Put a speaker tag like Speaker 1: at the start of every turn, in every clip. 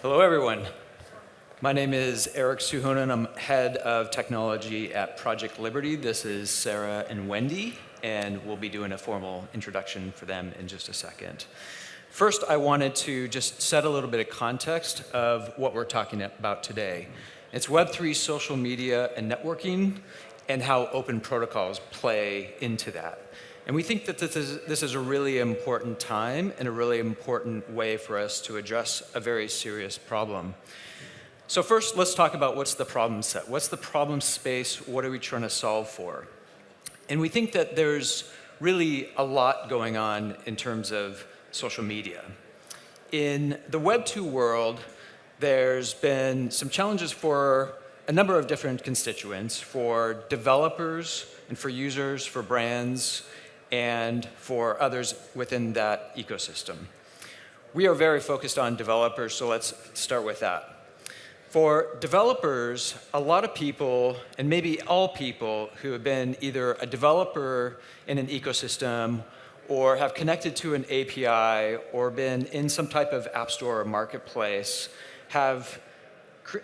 Speaker 1: Hello, everyone. My name is Erik Suhonen. I'm head of technology at Project Liberty. This is Sara and Wendy, and we'll be doing a formal introduction for them in just a second. First, I wanted to just set a little bit of context of what we're talking about today. It's Web3 social media and networking, and how open protocols play into that. And we think that this is a really important time and a really important way for us to address a very serious problem. So first, let's talk about what's the problem set. What's the problem space? What are we trying to solve for? And we think that there's really a lot going on in terms of social media. In the Web2 world, there's been some challenges for a number of different constituents, for developers and for users, for brands, and for others within that ecosystem. We are very focused on developers, so let's start with that. For developers, a lot of people, and maybe all people, who have been either a developer in an ecosystem or have connected to an API or been in some type of app store or marketplace have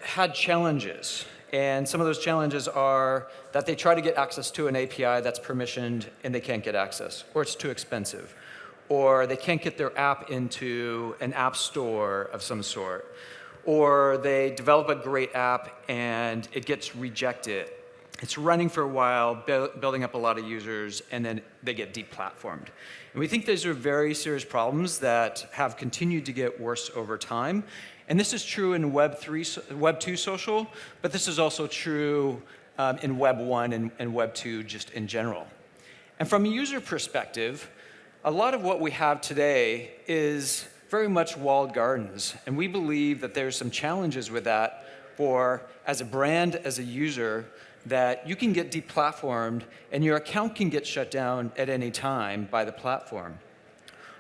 Speaker 1: had challenges. And some of those challenges are that they try to get access to an API that's permissioned and they can't get access, or it's too expensive, or they can't get their app into an app store of some sort, or they develop a great app and it gets rejected. It's running for a while, building up a lot of users, and then they get deplatformed. And we think these are very serious problems that have continued to get worse over time. And this is true in Web2 social, but this is also true in Web 1 and Web 2 just in general. And from a user perspective, a lot of what we have today is very much walled gardens. And we believe that there's some challenges with that for, as a brand, as a user, that you can get deplatformed and your account can get shut down at any time by the platform.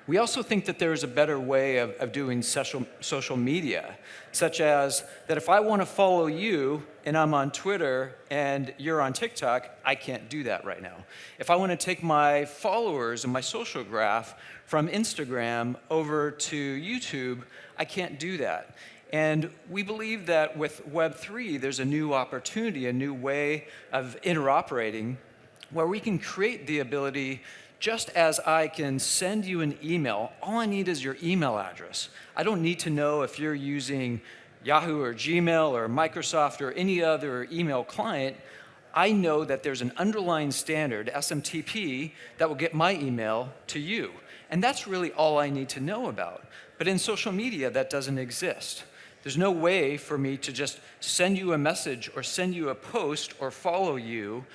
Speaker 1: We also think that there's a better way of doing social media, such as that if I want to follow you and I'm on Twitter and you're on TikTok, I can't do that right now. If I want to take my followers and my social graph from Instagram over to YouTube, I can't do that. And we believe that with Web3, there's a new opportunity, a new way of interoperating where we can create the ability. Just as I can send you an email, all I need is your email address. I don't need to know if you're using Yahoo or Gmail or Microsoft or any other email client. I know that there's an underlying standard, SMTP, that will get my email to you. And that's really all I need to know about. But in social media, that doesn't exist. There's no way for me to just send you a message or send you a post or follow you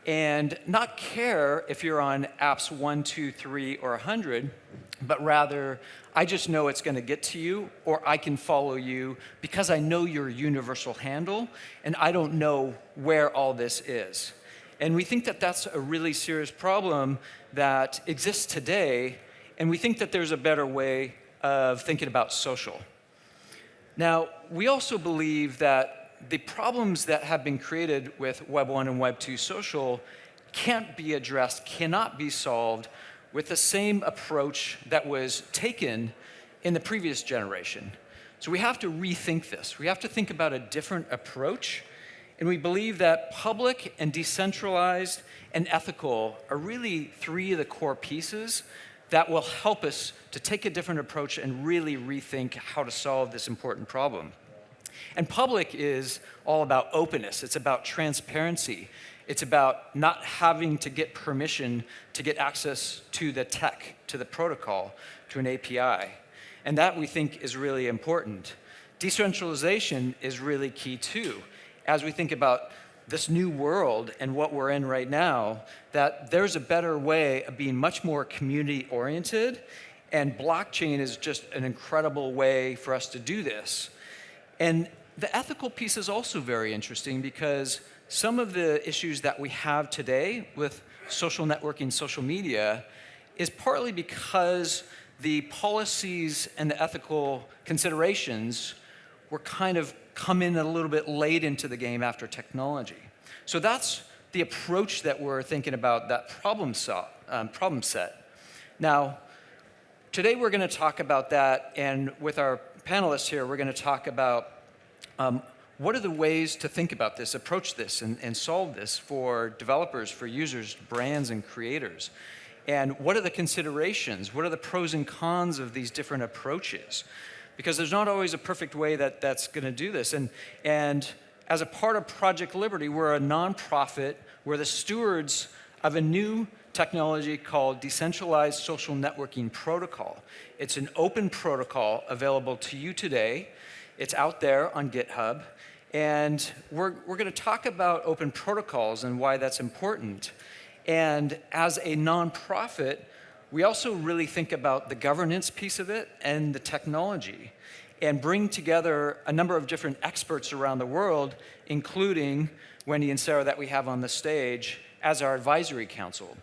Speaker 1: and not care if you're on apps 1, 2, 3, or 100, but rather I just know it's going to get to you, or I can follow you because I know your universal handle, and I don't know where all this is. And we think that that's a really serious problem that exists today, and we think that there's a better way of thinking about social. Now, we also believe that the problems that have been created with Web 1 and Web 2 social can't be addressed, cannot be solved with the same approach that was taken in the previous generation. So we have to rethink this. We have to think about a different approach. And we believe that public and decentralized and ethical are really three of the core pieces that will help us to take a different approach and really rethink how to solve this important problem. And public is all about openness. It's about transparency. It's about not having to get permission to get access to the tech, to the protocol, to an API. And that we think is really important. Decentralization is really key too. As we think about this new world and what we're in right now, that there's a better way of being much more community-oriented, and blockchain is just an incredible way for us to do this. And the ethical piece is also very interesting because some of the issues that we have today with social networking, social media, is partly because the policies and the ethical considerations were kind of come in a little bit late into the game after technology. So that's the approach that we're thinking about, that problem set. Now, today we're going to talk about that, and with our panelists here, we're going to talk about what are the ways to think about this, approach this, and solve this for developers, for users, brands, and creators. And what are the considerations? What are the pros and cons of these different approaches? Because there's not always a perfect way that's going to do this. And as a part of Project Liberty, we're a nonprofit. We're the stewards of a new technology called Decentralized Social Networking Protocol. It's an open protocol available to you today. It's out there on GitHub. And we're going to talk about open protocols and why that's important. And as a nonprofit, we also really think about the governance piece of it and the technology, and bring together a number of different experts around the world, including Wendy and Sara that we have on the stage, as our advisory council.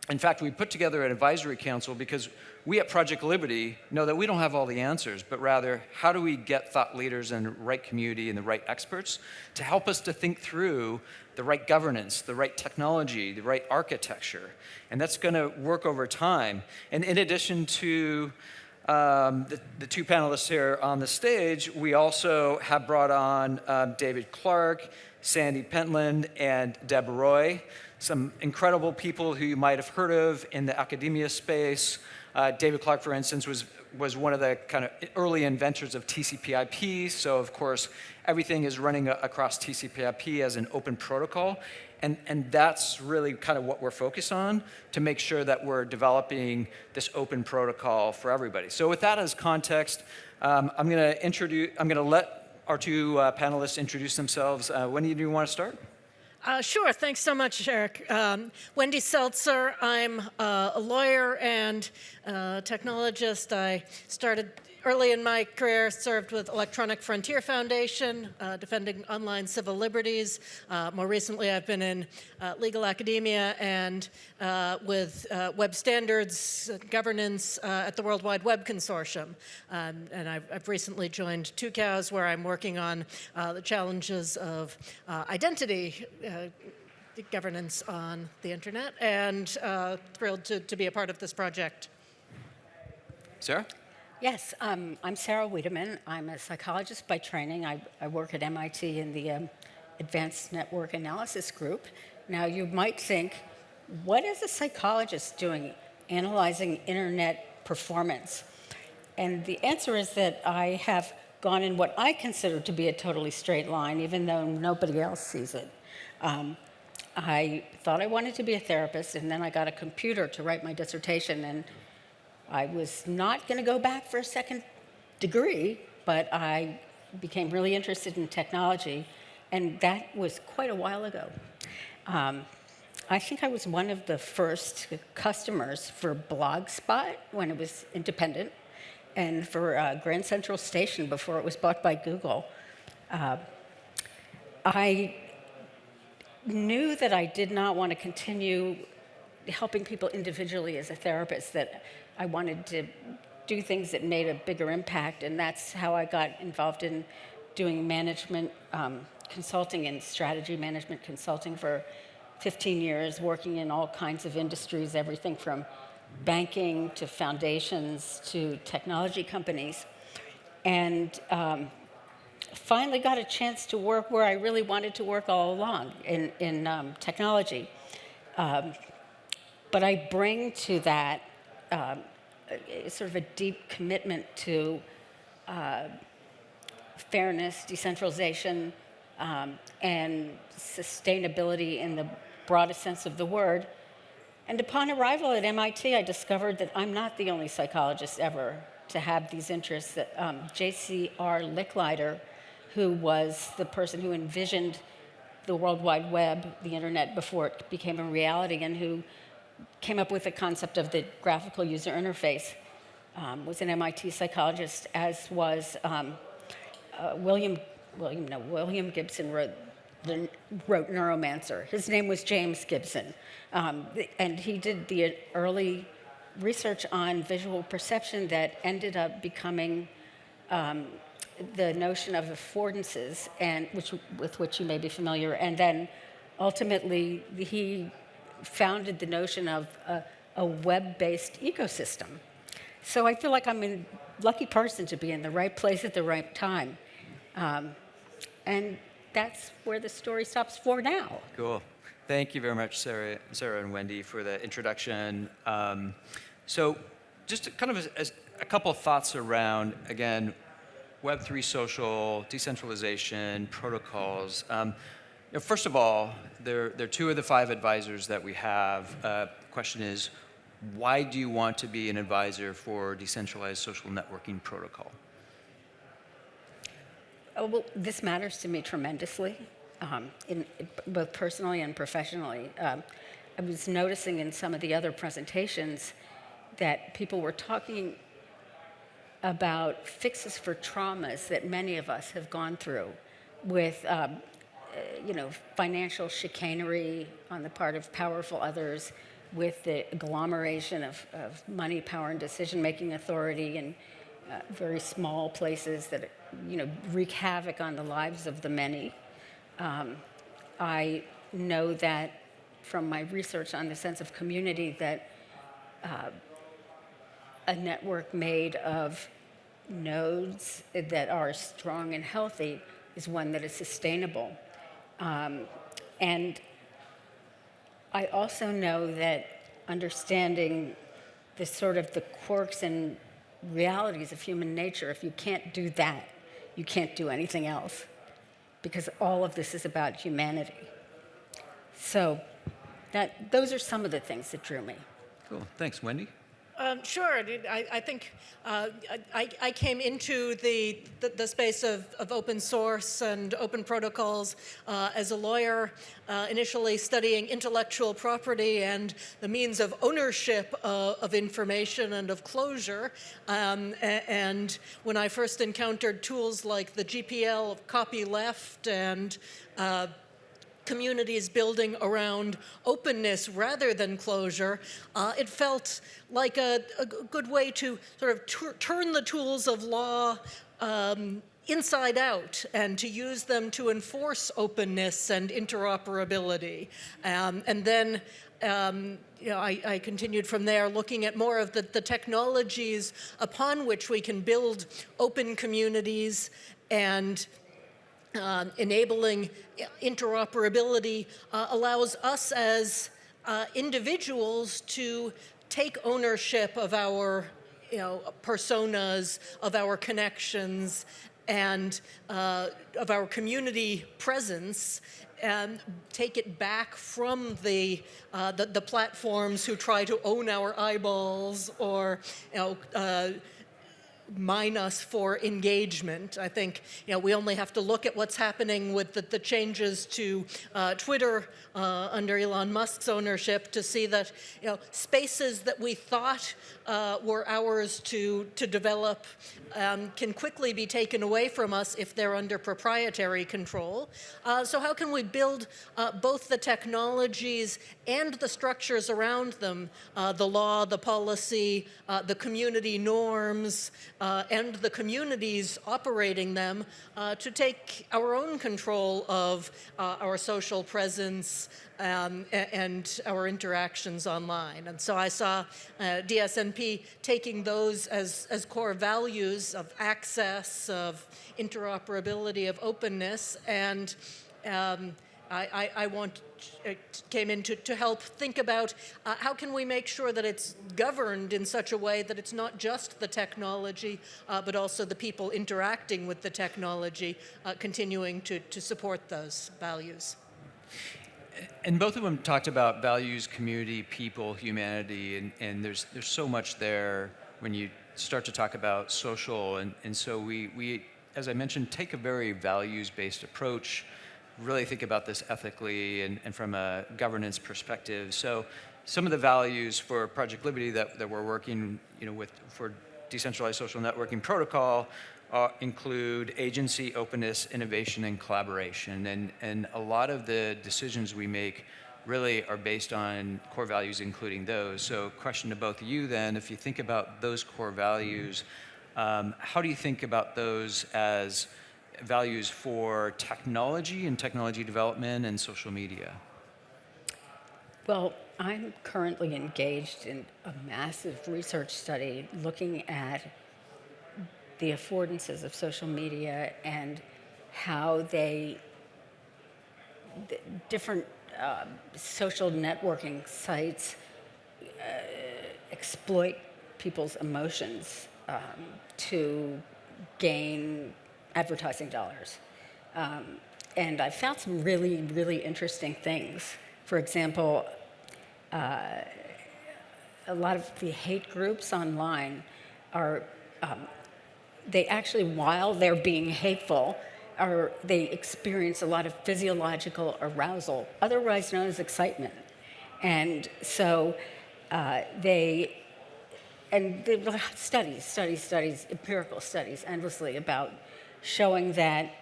Speaker 1: In fact, we put together an advisory council because we at Project Liberty know that we don't have all the answers, but rather, how do we get thought leaders and the right community and the right experts to help us to think through the right governance, the right technology, the right architecture. And that's going to work over time. And in addition to the two panelists here on the stage, we also have brought on David Clark, Sandy Pentland, and Deb Roy, some incredible people who you might have heard of in the academia space. David Clark, for instance, was one of the kind of early inventors of TCP/IP. So, of course, everything is running across TCP/IP as an open protocol. And that's really kind of what we're focused on, to make sure that we're developing this open protocol for everybody. So with that as context, I'm going to let our two panelists introduce themselves. Wendy, do you want to start?
Speaker 2: Sure. Thanks so much, Erik. Wendy Seltzer. I'm a lawyer and technologist. I started early in my career, served with Electronic Frontier Foundation, defending online civil liberties. More recently, I've been in legal academia and with web standards governance at the World Wide Web Consortium. And I've recently joined Tucows, where I'm working on the challenges of identity governance on the internet, and thrilled to be a part of this project.
Speaker 1: Sarah?
Speaker 3: Yes, I'm Sara Wedeman. I'm a psychologist by training. I work at MIT in the Advanced Network Analysis Group. Now, you might think, what is a psychologist doing analyzing internet performance? And the answer is that I have gone in what I consider to be a totally straight line, even though nobody else sees it. I thought I wanted to be a therapist, and then I got a computer to write my dissertation, and I was not going to go back for a second degree, but I became really interested in technology, and that was quite a while ago. I think I was one of the first customers for Blogspot when it was independent, and for Grand Central Station before it was bought by Google. I knew that I did not want to continue helping people individually as a therapist, that I wanted to do things that made a bigger impact, and that's how I got involved in doing management consulting and strategy management consulting for 15 years, working in all kinds of industries, everything from banking to foundations to technology companies. And finally got a chance to work where I really wanted to work all along, in technology. But I bring to that sort of a deep commitment to fairness, decentralization, and sustainability in the broadest sense of the word. And upon arrival at MIT, I discovered that I'm not the only psychologist ever to have these interests. That J.C.R. Licklider, who was the person who envisioned the World Wide Web, the internet, before it became a reality, and who came up with the concept of the graphical user interface, was an MIT psychologist, as was William Gibson wrote Neuromancer. His name was James Gibson, and he did the early research on visual perception that ended up becoming the notion of affordances, and with which you may be familiar, and then ultimately he founded the notion of a web-based ecosystem. So I feel like I'm in lucky person to be in the right place at the right time. And that's where the story stops for now.
Speaker 1: Cool. Thank you very much, Sarah and Wendy, for the introduction. So just kind of as a couple of thoughts around, again, Web3 social, decentralization, protocols. First of all, they're two of the 5 advisors that we have. Question is, why do you want to be an advisor for decentralized social networking protocol?
Speaker 3: Oh, well, this matters to me tremendously, both personally and professionally. I was noticing in some of the other presentations that people were talking about fixes for traumas that many of us have gone through with, financial chicanery on the part of powerful others, with the agglomeration of money, power, and decision-making authority in very small places that, wreak havoc on the lives of the many. I know that from my research on the sense of community that a network made of nodes that are strong and healthy is one that is sustainable. And I also know that understanding the sort of the quirks and realities of human nature, if you can't do that, you can't do anything else, because all of this is about humanity. So those are some of the things that drew me.
Speaker 1: Cool. Thanks, Wendy.
Speaker 2: Sure. I think I came into the space of open source and open protocols as a lawyer, initially studying intellectual property and the means of ownership of information and of closure. And when I first encountered tools like the GPL of copyleft and communities building around openness rather than closure, it felt like a good way to sort of turn the tools of law inside out and to use them to enforce openness and interoperability. And then I continued from there, looking at more of the technologies upon which we can build open communities and enabling interoperability allows us as individuals to take ownership of our personas, of our connections, and of our community presence, and take it back from the platforms who try to own our eyeballs or mine us for engagement. I think we only have to look at what's happening with the changes to Twitter under Elon Musk's ownership to see that spaces that we thought were ours to develop can quickly be taken away from us if they're under proprietary control. So how can we build both the technologies and the structures around them, the law, the policy, the community norms, and the communities operating them to take our own control of our social presence and our interactions online. And so I saw DSNP taking those as core values of access, of interoperability, of openness, and came in to help think about how can we make sure that it's governed in such a way that it's not just the technology, but also the people interacting with the technology, continuing to support those values.
Speaker 1: And both of them talked about values, community, people, humanity, and there's so much there when you start to talk about social. And so we, as I mentioned, take a very values-based approach, really think about this ethically and from a governance perspective. So some of the values for Project Liberty that we're working with for decentralized social networking protocol include agency, openness, innovation, and collaboration. And a lot of the decisions we make really are based on core values, including those. So question to both of you then, if you think about those core values, how do you think about those as values for technology and technology development and social media?
Speaker 3: Well, I'm currently engaged in a massive research study looking at the affordances of social media and how different social networking sites exploit people's emotions to gain advertising dollars. And I found some really, really interesting things. For example, a lot of the hate groups online are, they actually, while they're being hateful, they experience a lot of physiological arousal, otherwise known as excitement. And so there are studies, empirical studies endlessly about showing that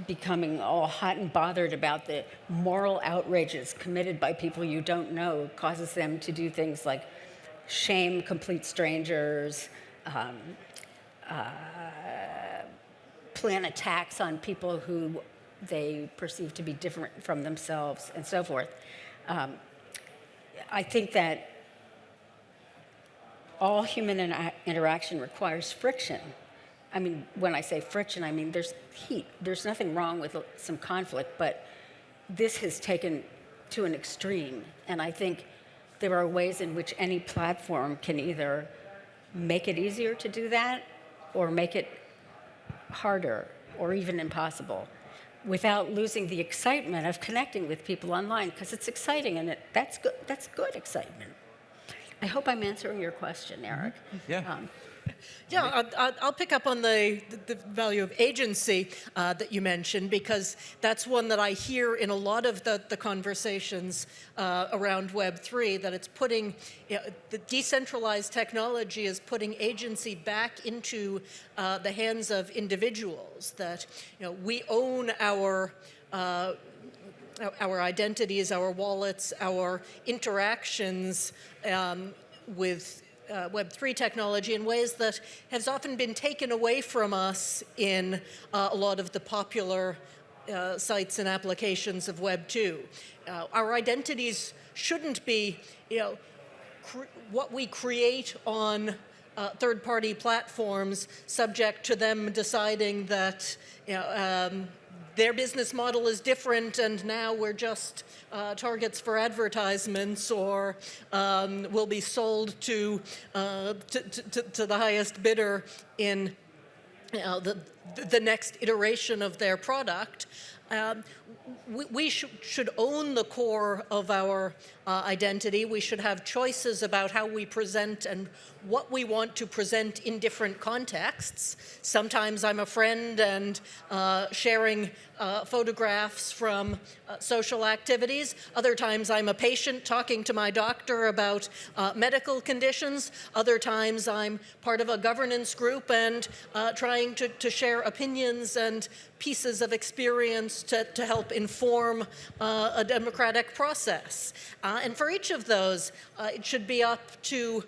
Speaker 3: becoming all hot and bothered about the moral outrages committed by people you don't know causes them to do things like shame complete strangers, plan attacks on people who they perceive to be different from themselves, and so forth. I think that all human interaction requires friction. I mean, when I say friction, I mean there's heat. There's nothing wrong with some conflict, but this has taken to an extreme. And I think there are ways in which any platform can either make it easier to do that or make it harder or even impossible without losing the excitement of connecting with people online, because it's exciting and that's good excitement. I hope I'm answering your question, Erik.
Speaker 1: Yeah.
Speaker 2: Yeah, I'll pick up on the value of agency that you mentioned, because that's one that I hear in a lot of the conversations around Web3, that it's putting, the decentralized technology is putting agency back into the hands of individuals, that we own our identities, our wallets, our interactions with Web3 technology in ways that has often been taken away from us in a lot of the popular sites and applications of Web2. Our identities shouldn't be, what we create on third-party platforms, subject to them deciding that their business model is different and now we're just targets for advertisements, or will be sold to the highest bidder in the next iteration of their product. We should own the core of our identity. We should have choices about how we present and what we want to present in different contexts. Sometimes I'm a friend and sharing photographs from social activities. Other times I'm a patient talking to my doctor about medical conditions. Other times I'm part of a governance group and trying to share opinions and pieces of experience to help inform a democratic process. And for each of those, it should be up to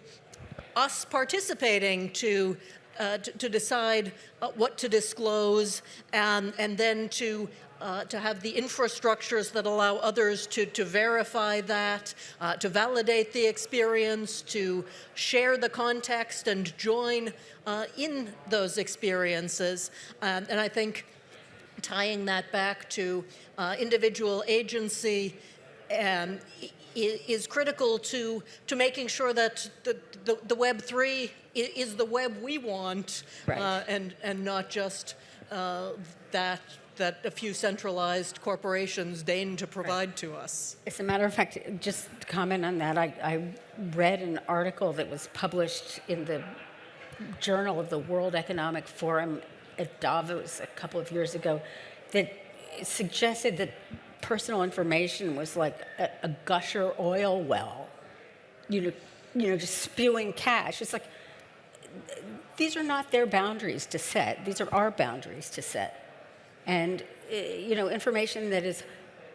Speaker 2: us participating to decide what to disclose, and then to have the infrastructures that allow others to verify that, to validate the experience, to share the context and join in those experiences. And I think tying that back to individual agency is critical to making sure that the Web3 is the web we want,
Speaker 3: Right.
Speaker 2: and not just that a few centralized corporations deign to provide to us.
Speaker 3: As a matter of fact, just to comment on that, I read an article that was published in the Journal of the World Economic Forum at Davos a couple of years ago that suggested that personal information was like a gusher oil well, just spewing cash. It's like, these are not their boundaries to set. These are our boundaries to set. And, information that is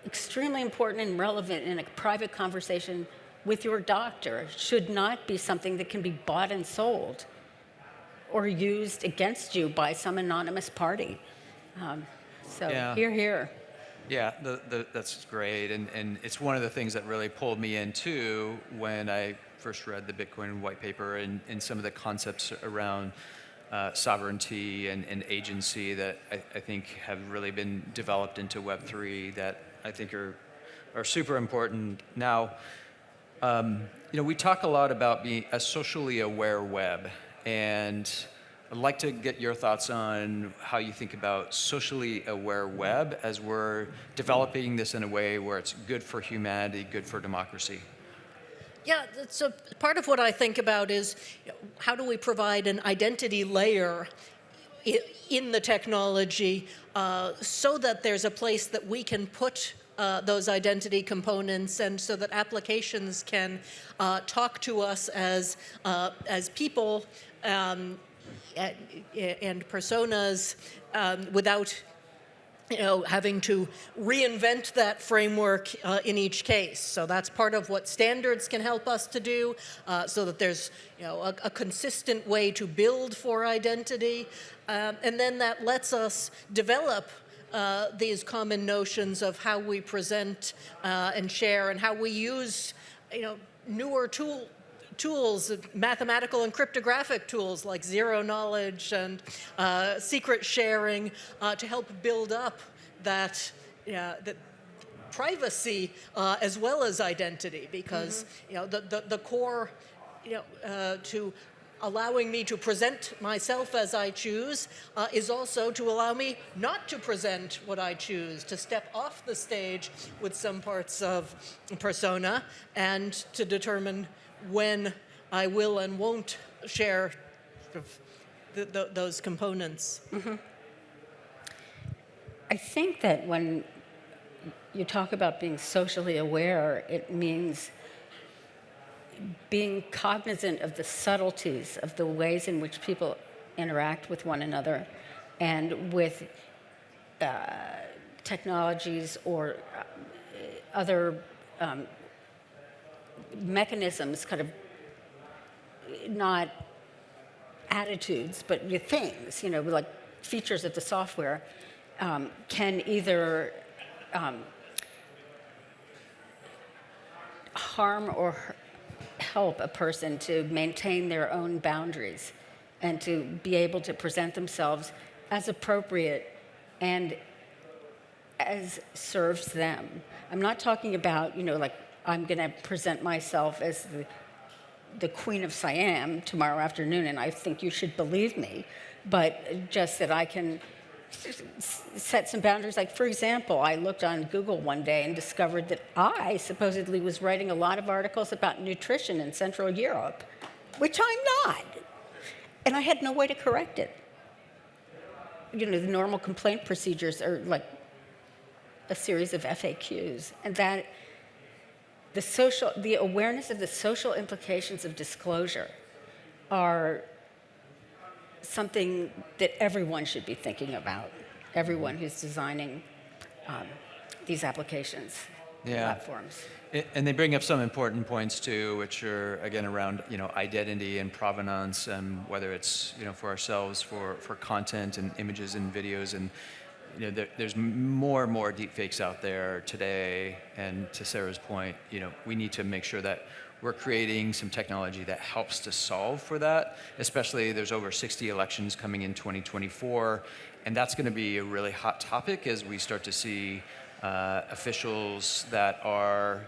Speaker 3: extremely important and relevant in a private conversation with your doctor should not be something that can be bought and sold or used against you by some anonymous party.
Speaker 1: Yeah.
Speaker 3: Here.
Speaker 1: Yeah, that's great. And it's one of the things that really pulled me in, too, when I first read the Bitcoin white paper and some of the concepts around sovereignty and agency that I think have really been developed into Web3 that I think are super important. Now, we talk a lot about being a socially aware web, and I'd like to get your thoughts on how you think about socially aware web as we're developing this in a way where it's good for humanity, good for democracy.
Speaker 2: Yeah, so part of what I think about is how do we provide an identity layer in the technology so that there's a place that we can put those identity components, and so that applications can talk to us as people and personas without having to reinvent that framework in each case. So that's part of what standards can help us to do, so that there's a consistent way to build for identity, and then that lets us develop these common notions of how we present and share, and how we use newer tools, mathematical and cryptographic tools like zero knowledge and secret sharing to help build up that privacy as well as identity, because the core to allowing me to present myself as I choose is also to allow me not to present what I choose, to step off the stage with some parts of persona, and to determine when I will and won't share those components.
Speaker 3: Mm-hmm. I think that when you talk about being socially aware, it means being cognizant of the subtleties of the ways in which people interact with one another, and with technologies or other mechanisms, kind of not attitudes, but things, like features of the software, can either harm or help a person to maintain their own boundaries and to be able to present themselves as appropriate and as serves them. I'm not talking about, like I'm going to present myself as the Queen of Siam tomorrow afternoon, and I think you should believe me, but just that I can set some boundaries. Like, for example, I looked on Google one day and discovered that I supposedly was writing a lot of articles about nutrition in Central Europe, which I'm not. And I had no way to correct it. The normal complaint procedures are like a series of FAQs, and that the awareness of the social implications of disclosure are something that everyone should be thinking about, everyone who's designing these applications, platforms.
Speaker 1: And they bring up some important points too, which are again around identity and provenance, and whether it's for ourselves, for content and images and videos, and there's more and more deepfakes out there today. And to Sarah's point, we need to make sure that we're creating some technology that helps to solve for that. Especially, there's over 60 elections coming in 2024, and that's going to be a really hot topic as we start to see officials that are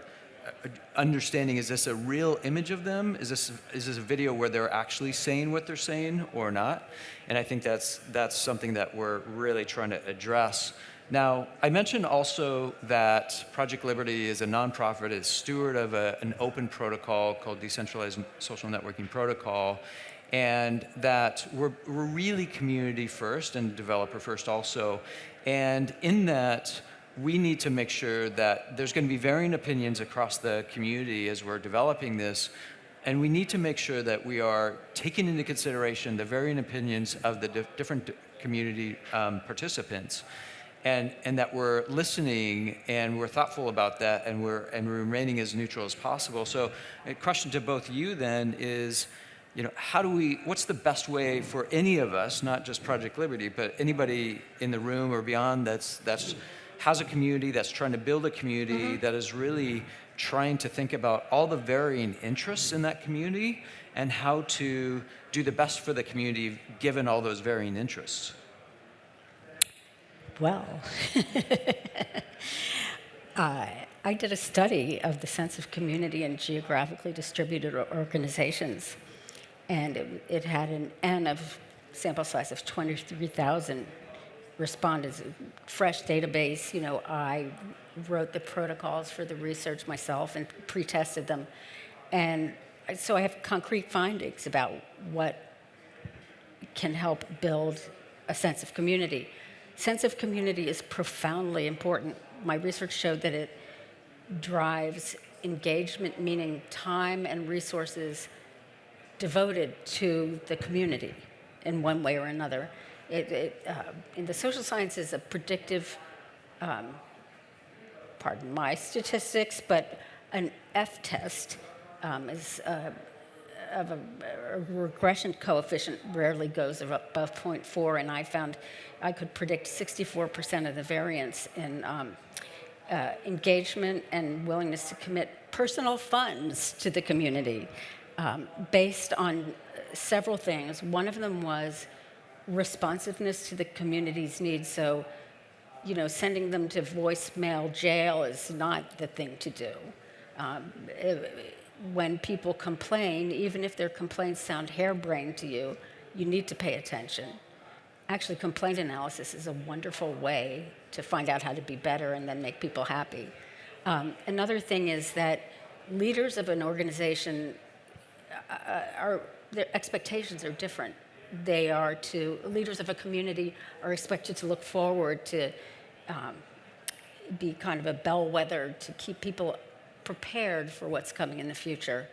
Speaker 1: understanding, is this a real image of them? Is this a video where they're actually saying what they're saying or not? And I think that's something that we're really trying to address. Now, I mentioned also that Project Liberty is a nonprofit, is steward of an open protocol called Decentralized Social Networking Protocol, and that we're really community first and developer first also. And in that, we need to make sure that there's going to be varying opinions across the community as we're developing this, and we need to make sure that we are taking into consideration the varying opinions of the different community participants, and that we're listening and we're thoughtful about that, and we're remaining as neutral as possible. So a question to both of you then is, what's the best way for any of us, not just Project Liberty, but anybody in the room or beyond that's has a community, that's trying to build a community that is really trying to think about all the varying interests in that community and how to do the best for the community given all those varying interests?
Speaker 3: Well, I did a study of the sense of community in geographically distributed organizations, and it had an N of sample size of 23,000 respondents, fresh database. I wrote the protocols for the research myself and pre-tested them. And so I have concrete findings about what can help build a sense of community. Sense of community is profoundly important. My research showed that it drives engagement, meaning time and resources devoted to the community in one way or another. In the social sciences, a predictive, pardon my statistics, but an F test is of a regression coefficient rarely goes above 0.4, and I found I could predict 64% of the variance in engagement and willingness to commit personal funds to the community based on several things. One of them was responsiveness to the community's needs. So, sending them to voicemail jail is not the thing to do. When people complain, even if their complaints sound harebrained to you, you need to pay attention. Actually, complaint analysis is a wonderful way to find out how to be better and then make people happy. Another thing is that leaders of an organization, their expectations are different. Leaders of a community are expected to look forward, to be kind of a bellwether, to keep people prepared for what's coming in the future.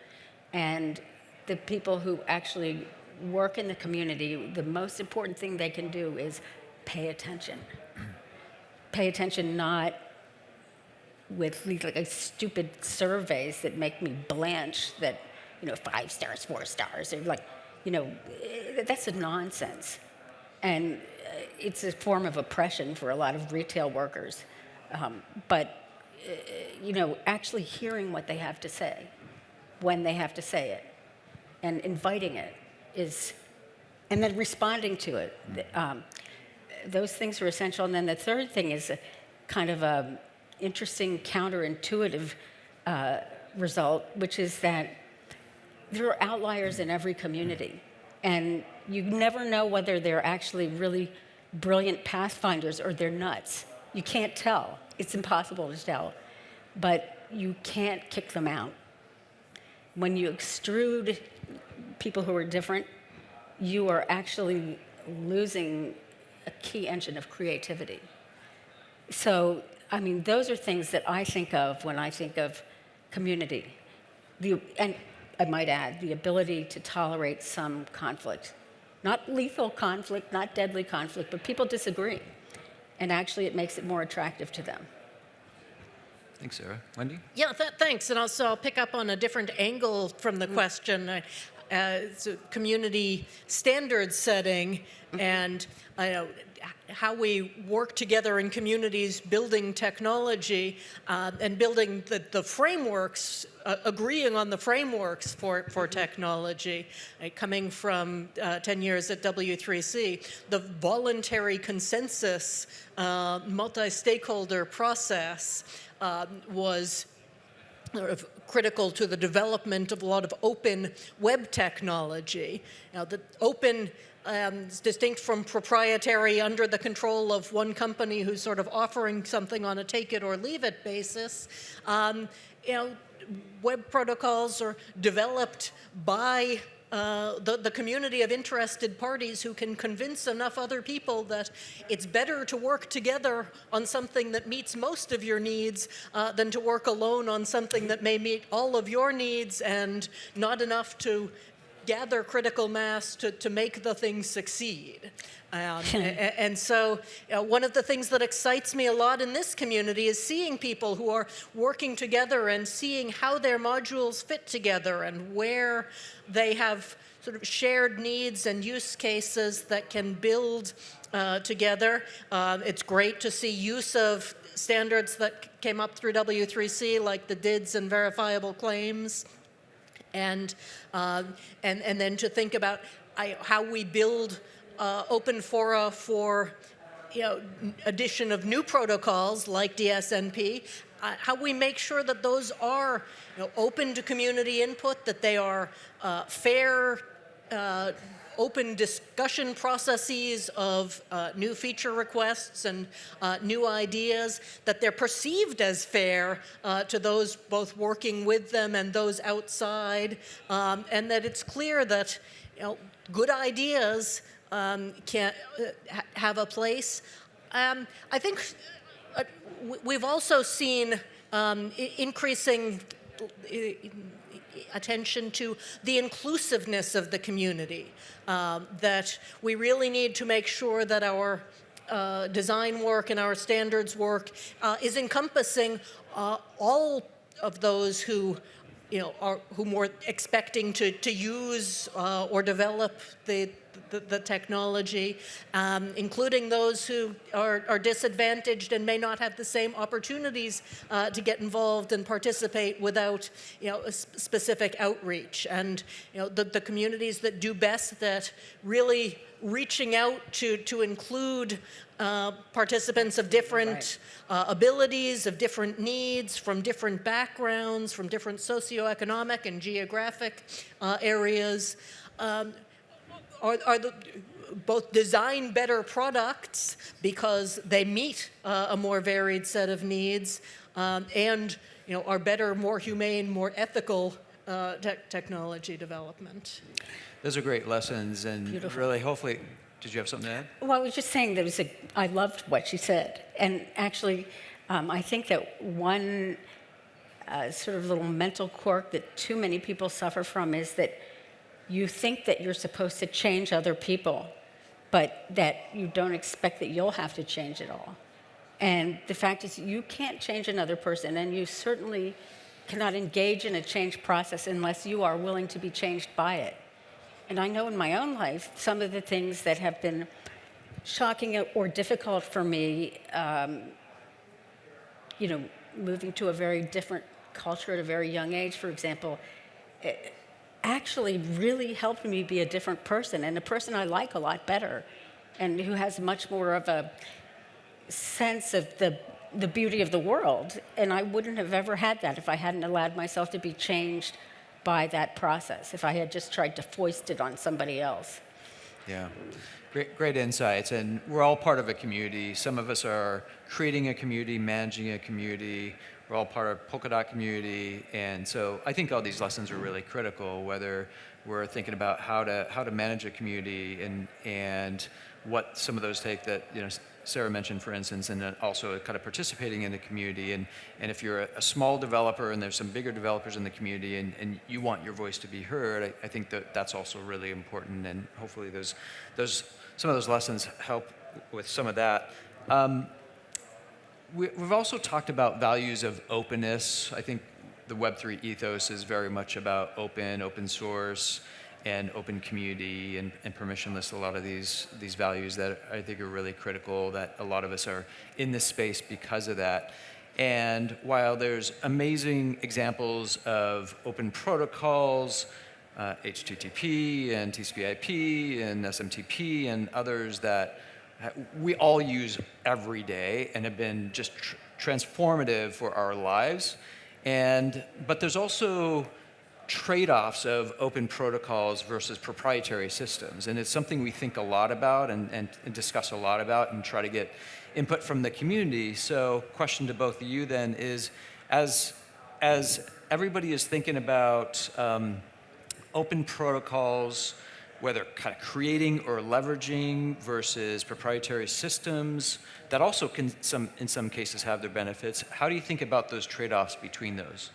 Speaker 3: And the people who actually work in the community, the most important thing they can do is pay attention. Pay attention not with like stupid surveys that make me blanch that, 5 stars, 4 stars, or that's a nonsense. And it's a form of oppression for a lot of retail workers. But actually hearing what they have to say, when they have to say it, and inviting it and then responding to it. Those things are essential. And then the third thing is a kind of a interesting counterintuitive result, which is that there are outliers in every community. And you never know whether they're actually really brilliant pathfinders or they're nuts. You can't tell. It's impossible to tell. But you can't kick them out. When you extrude people who are different, you are actually losing a key engine of creativity. So, those are things that I think of when I think of community. And I might add, the ability to tolerate some conflict. Not lethal conflict, not deadly conflict, but people disagree. And actually it makes it more attractive to them.
Speaker 1: Thanks, Sarah. Wendy?
Speaker 2: Yeah, thanks. And also I'll pick up on a different angle from the question. It's a community standard setting and how we work together in communities building technology and building the frameworks, agreeing on the frameworks for technology. Coming from 10 years at W3C, the voluntary consensus multi-stakeholder process was sort of critical to the development of a lot of open web technology. Now, the open is distinct from proprietary under the control of one company who's sort of offering something on a take it or leave it basis. Web protocols are developed by the community of interested parties who can convince enough other people that it's better to work together on something that meets most of your needs than to work alone on something that may meet all of your needs and not enough to gather critical mass to make the thing succeed. And so one of the things that excites me a lot in this community is seeing people who are working together and seeing how their modules fit together and where they have sort of shared needs and use cases that can build together. It's great to see use of standards that came up through W3C, like the DIDs and verifiable claims, and then to think about how we build open fora for addition of new protocols like DSNP, how we make sure that those are open to community input, that they are fair, open discussion processes of new feature requests and new ideas, that they're perceived as fair to those both working with them and those outside, and that it's clear that good ideas can have a place. I think we've also seen increasing attention to the inclusiveness of the community, that we really need to make sure that our design work and our standards work is encompassing all of those who more expecting to use or develop the technology, including those who are disadvantaged and may not have the same opportunities to get involved and participate without a specific outreach. And the communities that do best, that really reaching out to include participants of different abilities, of different needs, from different backgrounds, from different socioeconomic and geographic areas, are both design better products because they meet a more varied set of needs, and are better, more humane, more ethical technology development.
Speaker 1: Those are great lessons, and
Speaker 3: Beautiful.
Speaker 1: really, hopefully, did you have something to add?
Speaker 3: Well, I was just saying that I loved what she said. And actually, I think that one sort of little mental quirk that too many people suffer from is that you think that you're supposed to change other people, but that you don't expect that you'll have to change it all. And the fact is, you can't change another person, and you certainly cannot engage in a change process unless you are willing to be changed by it. And I know in my own life, some of the things that have been shocking or difficult for me, moving to a very different culture at a very young age, for example, actually really helped me be a different person, and a person I like a lot better, and who has much more of a sense of the beauty of the world. And I wouldn't have ever had that if I hadn't allowed myself to be changed by that process, if I had just tried to foist it on somebody else.
Speaker 1: Yeah, great insights. And we're all part of a community. Some of us are creating a community, managing a community. We're all part of Polkadot community. And so I think all these lessons are really critical, whether we're thinking about how to manage a community and what some of those take that, Sara mentioned, for instance, and then also kind of participating in the community. And if you're a small developer and there's some bigger developers in the community and you want your voice to be heard, I think that's also really important. And hopefully some of those lessons help with some of that. We've also talked about values of openness. I think the Web3 ethos is very much about open source, and open community and permissionless, a lot of these values that I think are really critical, that a lot of us are in this space because of that. And while there's amazing examples of open protocols, HTTP and TCP/IP and SMTP and others that we all use every day and have been just transformative for our lives, but there's also trade-offs of open protocols versus proprietary systems. And it's something we think a lot about and discuss a lot about and try to get input from the community. So question to both of you then is, as everybody is thinking about open protocols, whether kind of creating or leveraging versus proprietary systems that also can in some cases have their benefits, how do you think about those trade-offs between those?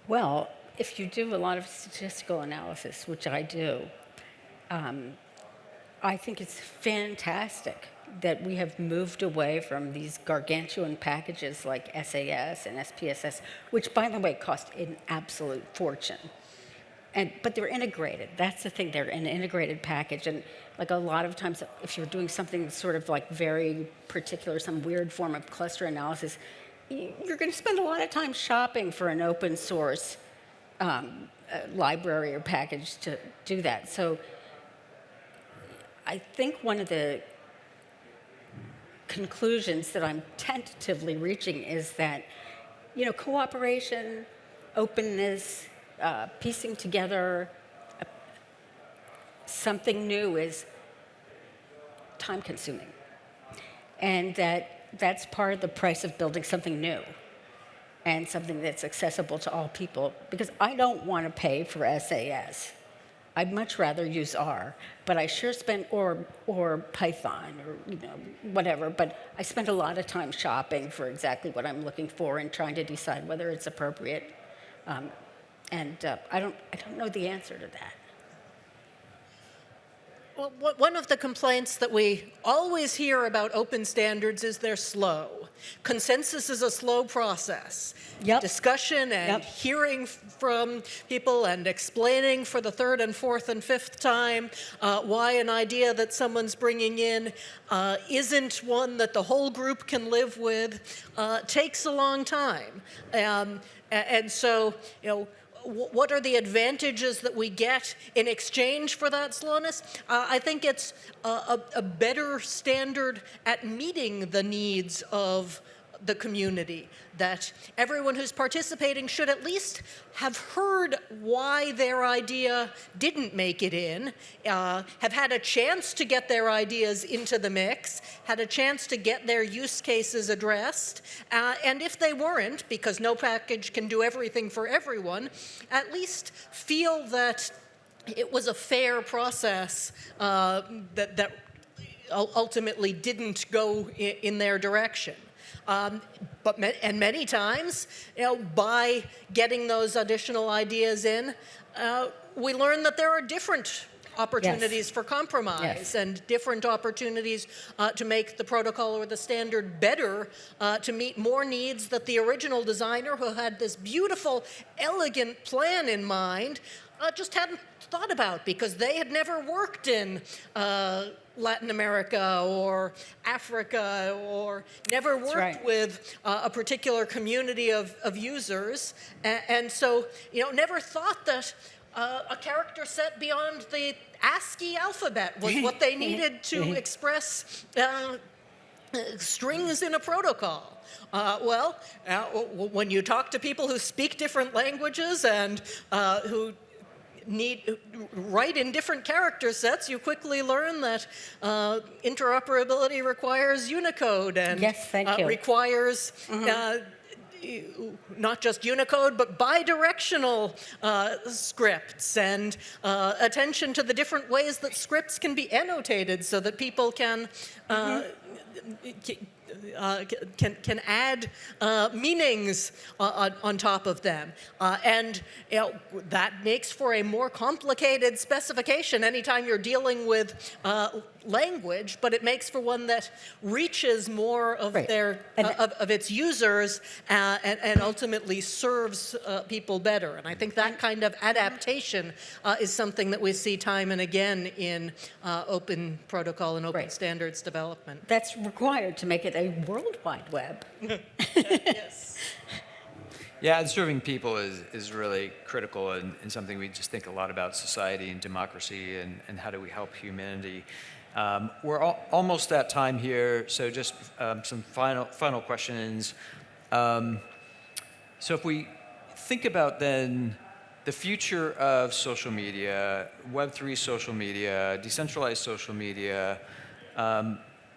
Speaker 3: Well, if you do a lot of statistical analysis, which I do, I think it's fantastic that we have moved away from these gargantuan packages like SAS and SPSS, which, by the way, cost an absolute fortune. But they're integrated. That's the thing. They're an integrated package. And like a lot of times, if you're doing something sort of like very particular, some weird form of cluster analysis, you're going to spend a lot of time shopping for an open source library or package to do that. So I think one of the conclusions that I'm tentatively reaching is that, cooperation, openness, piecing together something new is time-consuming, and that's part of the price of building something new and something that's accessible to all people. Because I don't want to pay for SAS. I'd much rather use R, but I sure spend or Python or whatever. But I spend a lot of time shopping for exactly what I'm looking for and trying to decide whether it's appropriate. And I don't know the answer to that.
Speaker 2: Well, one of the complaints that we always hear about open standards is they're slow. Consensus is a slow process.
Speaker 3: Yep.
Speaker 2: Discussion and hearing from people and explaining for the third and fourth and fifth time why an idea that someone's bringing in isn't one that the whole group can live with takes a long time. And so, what are the advantages that we get in exchange for that slowness? I think it's a better standard at meeting the needs of the community, that everyone who's participating should at least have heard why their idea didn't make it in, have had a chance to get their ideas into the mix, had a chance to get their use cases addressed, and if they weren't, because no package can do everything for everyone, at least feel that it was a fair process that ultimately didn't go in their direction. But many times, by getting those additional ideas in, we learn that there are different opportunities for compromise and different opportunities to make the protocol or the standard better to meet more needs that the original designer, who had this beautiful, elegant plan in mind, just hadn't thought about, because they had never worked in Latin America or Africa, or never worked with a particular community of users, and so never thought that a character set beyond the ASCII alphabet was what they needed to express strings in a protocol. When you talk to people who speak different languages and who write in different character sets, you quickly learn that interoperability requires Unicode and requires not just Unicode, but bidirectional scripts, and attention to the different ways that scripts can be annotated so that people can add meanings on top of them. And that makes for a more complicated specification anytime you're dealing with language, but it makes for one that reaches more of their of its users and ultimately serves people better. And I think that kind of adaptation is something that we see time and again in open protocol and open standards development.
Speaker 3: That's required to make it a World Wide Web.
Speaker 2: Yes.
Speaker 1: Yeah, and serving people is really critical and something we just think a lot about society and democracy and how do we help humanity. We're almost at time here, so just some final questions. So if we think about then the future of social media, Web3 social media, decentralized social media,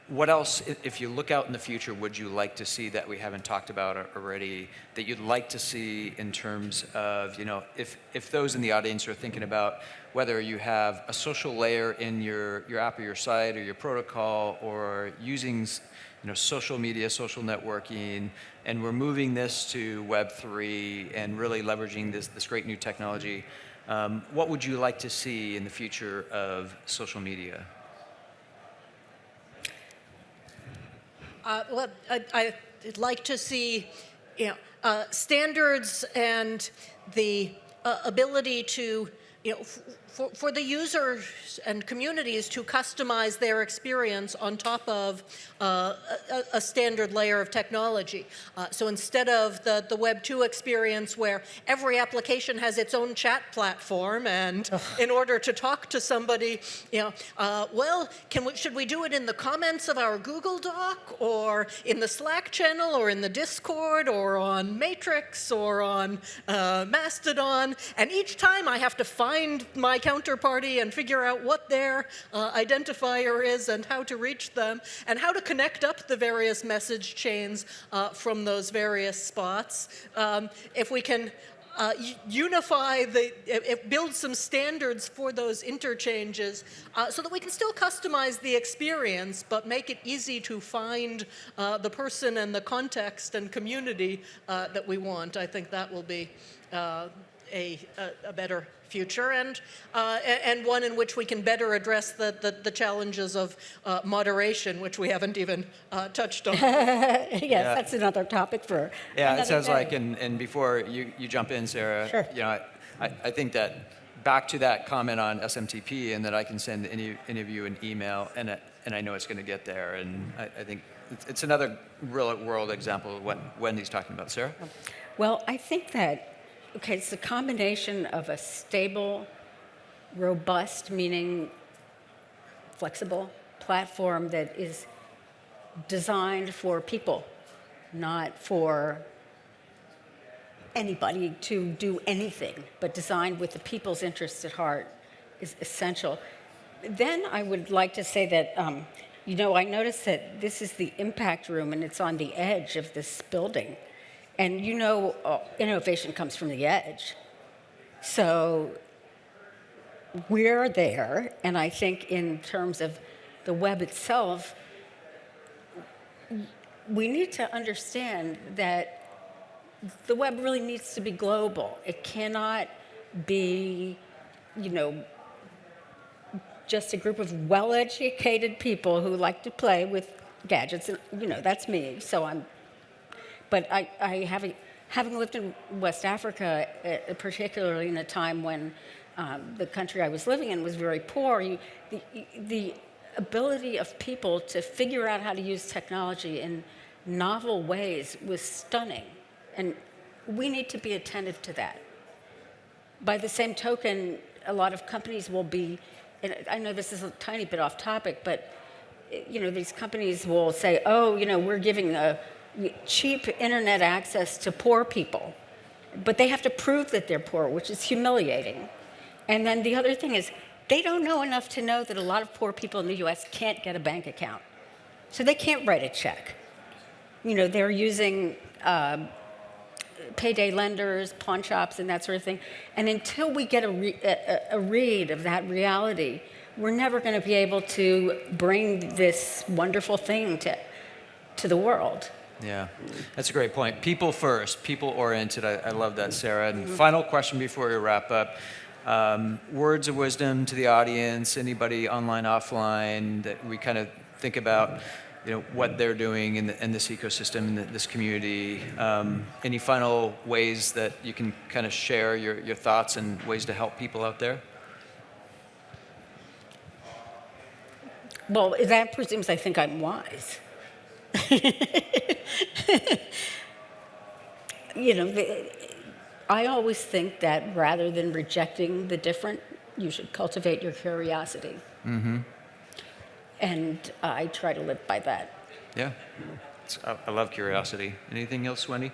Speaker 1: what else, if you look out in the future, would you like to see that we haven't talked about already, that you'd like to see in terms of, if those in the audience are thinking about whether you have a social layer in your app or your site or your protocol, or using social media, social networking, and we're moving this to Web3 and really leveraging this great new technology, what would you like to see in the future of social media?
Speaker 2: I'd like to see standards and the ability to for the users and communities to customize their experience on top of a standard layer of technology. So instead of the Web 2 experience where every application has its own chat platform, and in order to talk to somebody, well, should we do it in the comments of our Google Doc, or in the Slack channel, or in the Discord, or on Matrix, or on Mastodon? And each time I have to find my counterparty and figure out what their identifier is and how to reach them and how to connect up the various message chains from those various spots. If we can unify build some standards for those interchanges so that we can still customize the experience, but make it easy to find the person and the context and community that we want. I think that will be a better future, and one in which we can better address the challenges of moderation, which we haven't even touched on.
Speaker 3: Yes, that's another topic for
Speaker 1: Yeah, it sounds
Speaker 3: day.
Speaker 1: like, and before you jump in, Sarah,
Speaker 3: Sure.
Speaker 1: I think that back to that comment on SMTP, and that I can send any of you an email, and I know it's going to get there, and I think it's another real-world example of what Wendy's talking about. Sarah?
Speaker 3: Well, I think that, okay, it's a combination of a stable, robust, meaning flexible platform that is designed for people, not for anybody to do anything, but designed with the people's interests at heart is essential. Then I would like to say that, I noticed that this is the impact room, and it's on the edge of this building. And innovation comes from the edge. So we're there, and I think in terms of the web itself, we need to understand that the web really needs to be global. It cannot be, just a group of well-educated people who like to play with gadgets. And, that's me, But having lived in West Africa, particularly in a time when the country I was living in was very poor, the ability of people to figure out how to use technology in novel ways was stunning. And we need to be attentive to that. By the same token, a lot of companies will be, and I know this is a tiny bit off topic, but these companies will say, we're giving cheap internet access to poor people, but they have to prove that they're poor, which is humiliating. And then the other thing is, they don't know enough to know that a lot of poor people in the US can't get a bank account. So they can't write a check. They're using payday lenders, pawn shops, and that sort of thing. And until we get a read of that reality, we're never going to be able to bring this wonderful thing to the world.
Speaker 1: Yeah, that's a great point. People first, people-oriented. I love that, Sarah. And final question before we wrap up. Words of wisdom to the audience, anybody online, offline, that we kind of think about, what they're doing in this ecosystem, in this community. Any final ways that you can kind of share your thoughts and ways to help people out there?
Speaker 3: Well, that presumes I think I'm wise. I always think that rather than rejecting the different, you should cultivate your curiosity. Mm-hmm. And I try to live by that.
Speaker 1: Yeah, I love curiosity. Anything else, Wendy?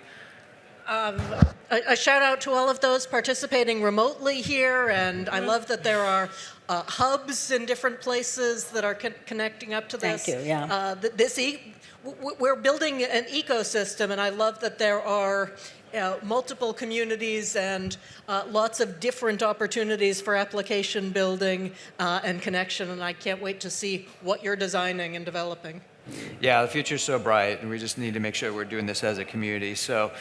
Speaker 2: A shout out to all of those participating remotely here, and I love that there are hubs in different places that are connecting up to this.
Speaker 3: Thank you, yeah.
Speaker 2: We're building an ecosystem, and I love that there are multiple communities and lots of different opportunities for application building and connection, and I can't wait to see what you're designing and developing.
Speaker 1: Yeah, the future's so bright, and we just need to make sure we're doing this as a community. So,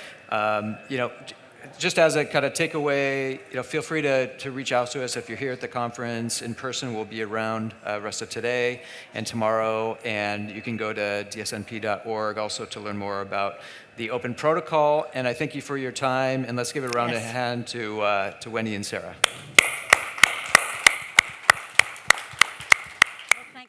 Speaker 1: just as a kind of takeaway, feel free to reach out to us if you're here at the conference. In person, we'll be around rest of today and tomorrow, and you can go to dsnp.org also to learn more about the open protocol. And I thank you for your time, and let's give it a round of hand to Wendy and Sarah.